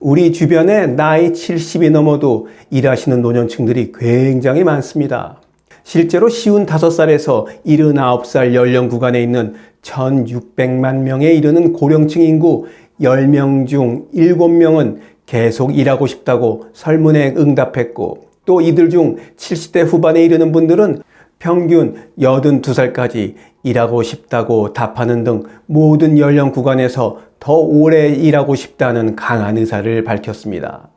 우리 주변에 나이 70이 넘어도 일하시는 노년층들이 굉장히 많습니다. 실제로 55살에서 79살 연령 구간에 있는 1600만 명에 이르는 고령층 인구 10명 중 7명은 계속 일하고 싶다고 설문에 응답했고, 또 이들 중 70대 후반에 이르는 분들은 평균 82살까지 일하고 싶다고 답하는 등 모든 연령 구간에서 더 오래 일하고 싶다는 강한 의사를 밝혔습니다.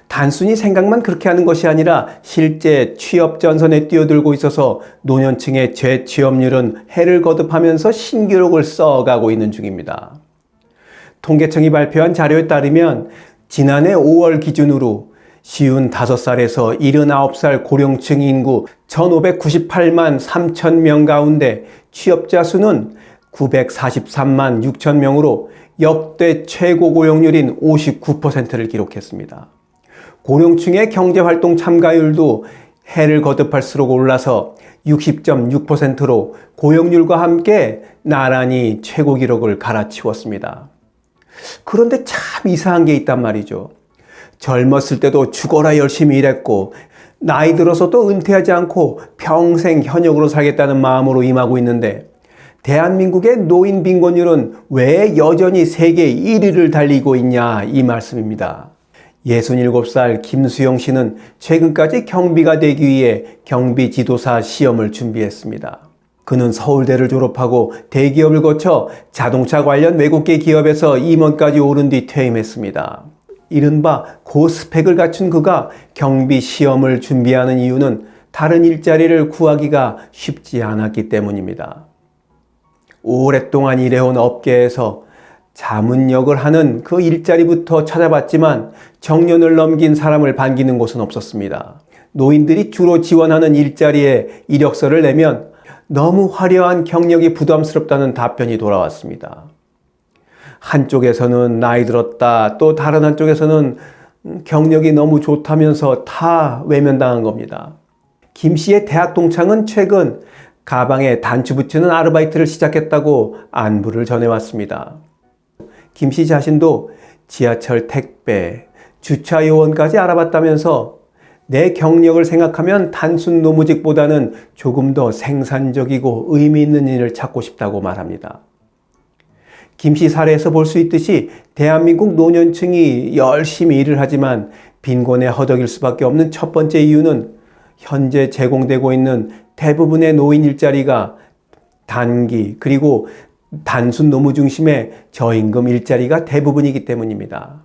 단순히 생각만 그렇게 하는 것이 아니라 실제 취업 전선에 뛰어들고 있어서 노년층의 재취업률은 해를 거듭하면서 신기록을 써가고 있는 중입니다. 통계청이 발표한 자료에 따르면 지난해 5월 기준으로 55살에서 79살 고령층 인구 1598만 3천 명 가운데 취업자 수는 943만 6천 명으로 역대 최고 고용률인 59%를 기록했습니다. 고령층의 경제활동 참가율도 해를 거듭할수록 올라서 60.6%로 고용률과 함께 나란히 최고 기록을 갈아치웠습니다. 그런데 참 이상한 게 있단 말이죠. 젊었을 때도 죽어라 열심히 일했고, 나이 들어서도 은퇴하지 않고 평생 현역으로 살겠다는 마음으로 임하고 있는데, 대한민국의 노인 빈곤율은 왜 여전히 세계 1위를 달리고 있냐, 이 말씀입니다. 67살 김수영 씨는 최근까지 경비가 되기 위해 경비지도사 시험을 준비했습니다. 그는 서울대를 졸업하고 대기업을 거쳐 자동차 관련 외국계 기업에서 임원까지 오른 뒤 퇴임했습니다. 이른바 고스펙을 갖춘 그가 경비 시험을 준비하는 이유는 다른 일자리를 구하기가 쉽지 않았기 때문입니다. 오랫동안 일해온 업계에서 자문역을 하는 그 일자리부터 찾아봤지만 정년을 넘긴 사람을 반기는 곳은 없었습니다. 노인들이 주로 지원하는 일자리에 이력서를 내면 너무 화려한 경력이 부담스럽다는 답변이 돌아왔습니다. 한쪽에서는 나이 들었다, 또 다른 한쪽에서는 경력이 너무 좋다면서 다 외면당한 겁니다. 김 씨의 대학 동창은 최근 가방에 단추 붙이는 아르바이트를 시작했다고 안부를 전해왔습니다. 김 씨 자신도 지하철 택배, 주차 요원까지 알아봤다면서 내 경력을 생각하면 단순 노무직보다는 조금 더 생산적이고 의미 있는 일을 찾고 싶다고 말합니다. 김 씨 사례에서 볼 수 있듯이 대한민국 노년층이 열심히 일을 하지만 빈곤에 허덕일 수밖에 없는 첫 번째 이유는 현재 제공되고 있는 대부분의 노인 일자리가 단기 그리고 단순 노무 중심의 저임금 일자리가 대부분이기 때문입니다.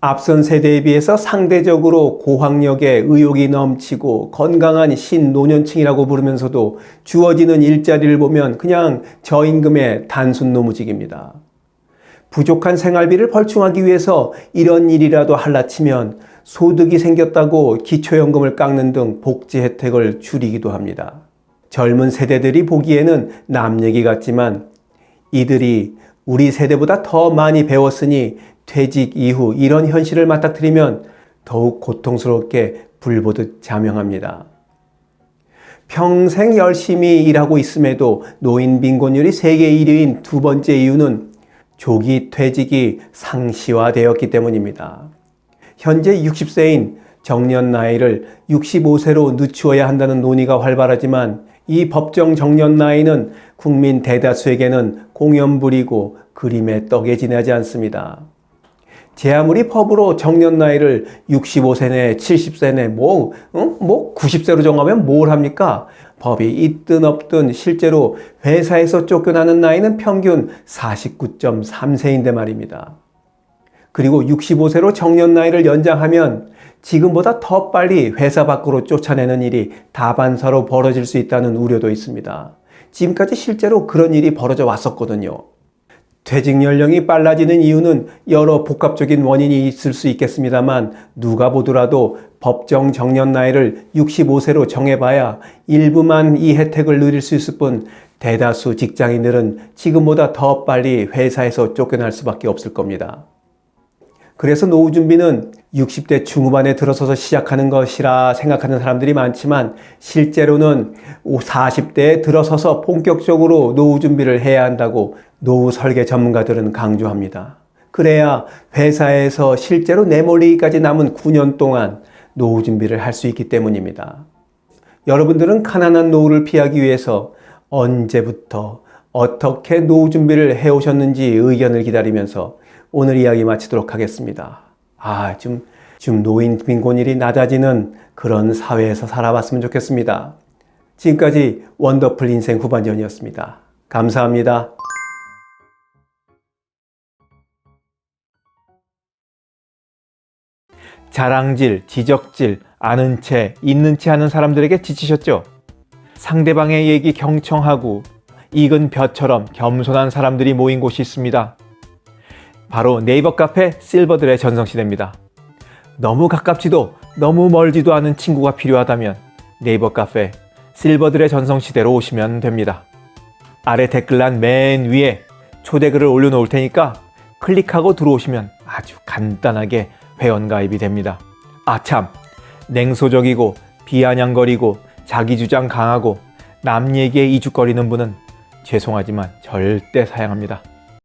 앞선 세대에 비해서 상대적으로 고학력에 의욕이 넘치고 건강한 신노년층이라고 부르면서도 주어지는 일자리를 보면 그냥 저임금의 단순 노무직입니다. 부족한 생활비를 벌충하기 위해서 이런 일이라도 할라치면 소득이 생겼다고 기초연금을 깎는 등 복지 혜택을 줄이기도 합니다. 젊은 세대들이 보기에는 남 얘기 같지만 이들이 우리 세대보다 더 많이 배웠으니 퇴직 이후 이런 현실을 맞닥뜨리면 더욱 고통스럽게 불보듯 자명합니다. 평생 열심히 일하고 있음에도 노인 빈곤율이 세계 1위인 두 번째 이유는 조기 퇴직이 상시화되었기 때문입니다. 현재 60세인 정년 나이를 65세로 늦추어야 한다는 논의가 활발하지만 이 법정 정년 나이는 국민 대다수에게는 공연불이고 그림의 떡에 지나지 않습니다. 제 아무리 법으로 정년 나이를 65세네 70세네 90세로 정하면 뭘 합니까? 법이 있든 없든 실제로 회사에서 쫓겨나는 나이는 평균 49.3세인데 말입니다. 그리고 65세로 정년 나이를 연장하면 지금보다 더 빨리 회사 밖으로 쫓아내는 일이 다반사로 벌어질 수 있다는 우려도 있습니다. 지금까지 실제로 그런 일이 벌어져 왔었거든요. 퇴직 연령이 빨라지는 이유는 여러 복합적인 원인이 있을 수 있겠습니다만 누가 보더라도 법정 정년 나이를 65세로 정해봐야 일부만 이 혜택을 누릴 수 있을 뿐 대다수 직장인들은 지금보다 더 빨리 회사에서 쫓겨날 수밖에 없을 겁니다. 그래서 노후 준비는 60대 중후반에 들어서서 시작하는 것이라 생각하는 사람들이 많지만 실제로는 40대에 들어서서 본격적으로 노후 준비를 해야 한다고 노후 설계 전문가들은 강조합니다. 그래야 회사에서 실제로 내몰리기까지 남은 9년 동안 노후 준비를 할 수 있기 때문입니다. 여러분들은 가난한 노후를 피하기 위해서 언제부터 어떻게 노후 준비를 해오셨는지 의견을 기다리면서 오늘 이야기 마치도록 하겠습니다. 좀 노인 빈곤율이 낮아지는 그런 사회에서 살아봤으면 좋겠습니다. 지금까지 원더풀 인생 후반전이었습니다. 감사합니다. 자랑질, 지적질, 아는 채, 있는 채 하는 사람들에게 지치셨죠? 상대방의 얘기 경청하고 익은 벼처럼 겸손한 사람들이 모인 곳이 있습니다. 바로 네이버 카페 실버들의 전성시대입니다. 너무 가깝지도 너무 멀지도 않은 친구가 필요하다면 네이버 카페 실버들의 전성시대로 오시면 됩니다. 아래 댓글란 맨 위에 초대글을 올려놓을 테니까 클릭하고 들어오시면 아주 간단하게 회원가입이 됩니다. 아참, 냉소적이고 비아냥거리고 자기주장 강하고 남 얘기에 이죽거리는 분은 죄송하지만 절대 사양합니다.